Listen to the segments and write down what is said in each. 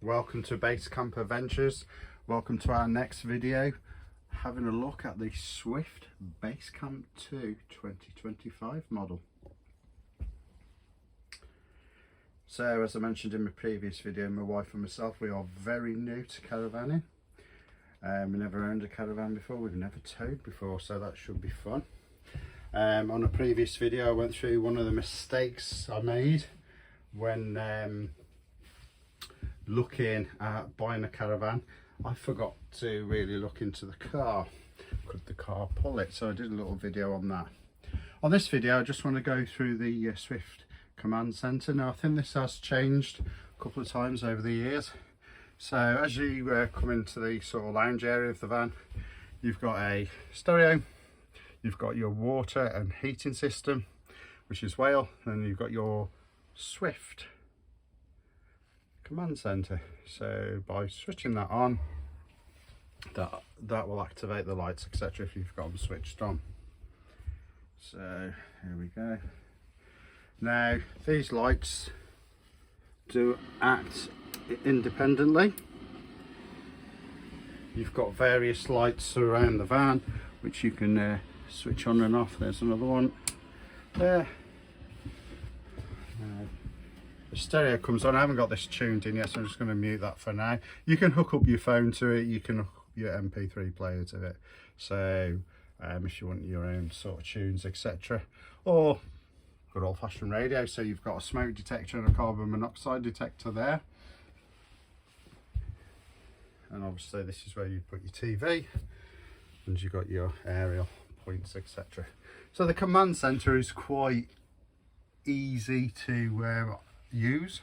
Welcome to Basecamp Adventures. Welcome to our next video, having a look at the Swift Basecamp 2 2025 model. So as I mentioned in my previous video, my wife and myself, we are very new to caravanning. We never owned a caravan before, we've never towed before, so that should be fun. On a previous video I went through one of the mistakes I made when looking at buying a caravan. I forgot to really look into the car. Could the car pull it? So I did a little video on that. On this video I just want to go through the Swift command center. Now I think this has changed a couple of times over the years. So as you come into the sort of lounge area of the van, you've got a stereo, you've got your water and heating system, which is Whale, and you've got your Swift command center. So by switching that on, that will activate the lights, etc., if you've got them switched on. So here we go. Now these lights do act independently. You've got various lights around the van which you can switch on and off. There's another one there. The stereo comes on. I haven't got this tuned in yet, so I'm just going to mute that for now. You can hook up your phone to it, you can hook up your MP3 player to it, so if you want your own sort of tunes, etc., or good old-fashioned radio. So you've got a smoke detector and a carbon monoxide detector there, and obviously this is where you put your TV, and you've got your aerial points, etc. So the command center is quite easy to use.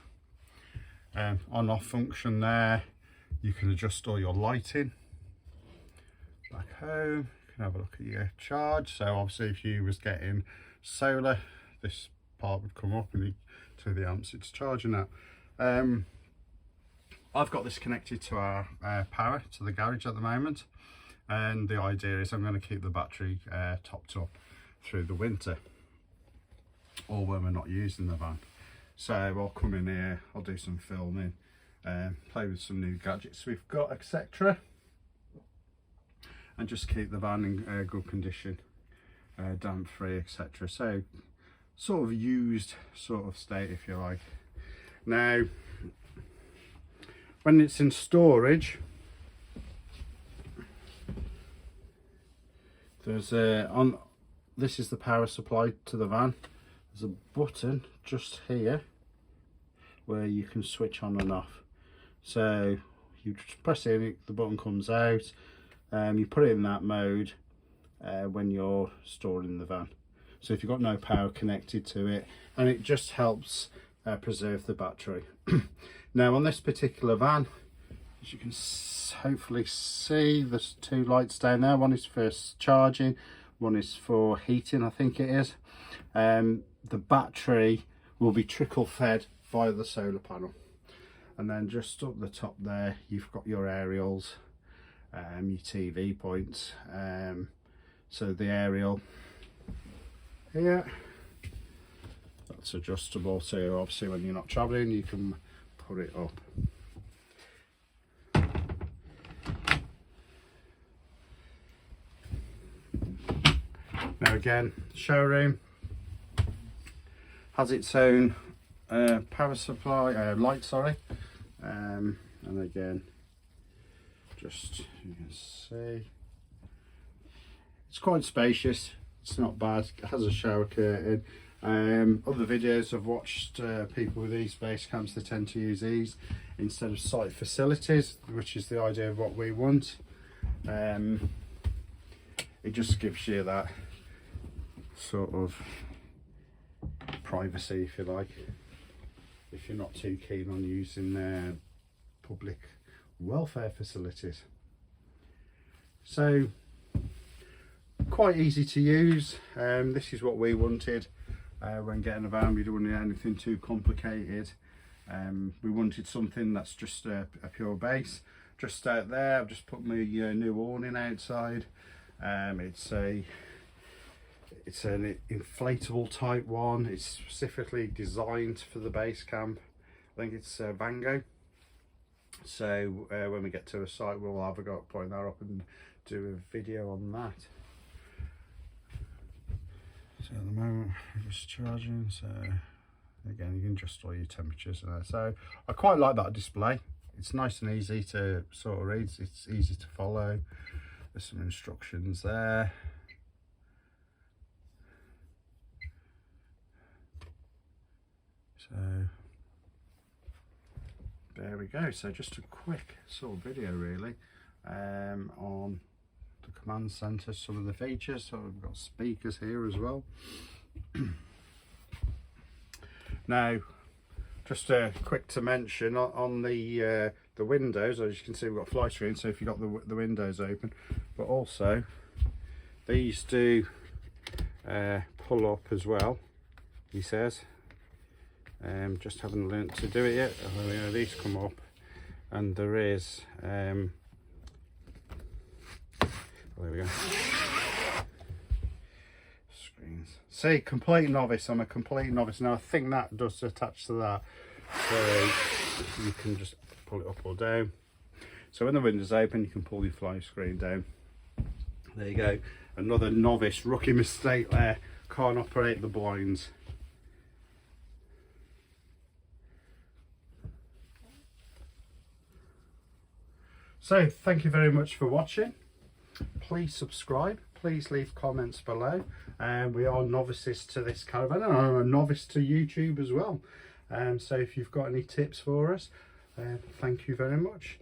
On off function there, you can adjust all your lighting. Back home, you can have a look at your charge. So obviously if you was getting solar, this part would come up and to the amps it's charging at. I've got this connected to our power to the garage at the moment, and the idea is I'm going to keep the battery topped up through the winter, or when we're not using the van. So I'll come in here, I'll do some filming, play with some new gadgets we've got, etc., and just keep the van in good condition, damp free, etc. So sort of used sort of state, if you like. Now when it's in storage, there's this is the power supply to the van. There's a button just here where you can switch on and off. So you just press it, the button comes out, you put it in that mode when you're storing the van. So if you've got no power connected to it, and it just helps preserve the battery. Now on this particular van, as you can hopefully see, there's two lights down there. One is for charging, one is for heating, I think it is. The battery will be trickle fed via the solar panel, and then just up the top there you've got your aerials, your TV points. So the aerial here, that's adjustable, so obviously when you're not traveling you can put it up. Now again, showroom has its own power supply, light, sorry, and again, just you can see it's quite spacious. It's not bad. It has a shower curtain. Other videos I've watched, people with these base camps, they tend to use these instead of site facilities, which is the idea of what we want. It just gives you that sort of privacy, if you like, if you're not too keen on using public welfare facilities. So quite easy to use. This is what we wanted when getting a van. We don't want anything too complicated. We wanted something that's just a pure base. Just out there I've just put my new awning outside. It's an inflatable type one. It's specifically designed for the base camp. I think it's Vango. So when we get to a site, we'll have a go at putting that up and do a video on that. So at the moment we're just charging, so again you can adjust all your temperatures and that. So I quite like that display. It's nice and easy to sort of read, it's easy to follow. There's some instructions there. So there we go. So just a quick sort of video really on the command center, some of the features. So we've got speakers here as well. Now just quick to mention on the windows, as you can see we've got fly screen, so if you've got the windows open, but also these do pull up as well, he says. Just haven't learnt to do it yet. These come up and there is there we go, screens. See, complete novice, I'm a complete novice. Now I think that does attach to that, so you can just pull it up or down. So when the window's open you can pull your fly screen down. There you go, another novice rookie mistake there, can't operate the blinds. So thank you very much for watching. Please subscribe, please leave comments below. We are novices to this caravan, and I'm a novice to YouTube as well. So if you've got any tips for us, thank you very much.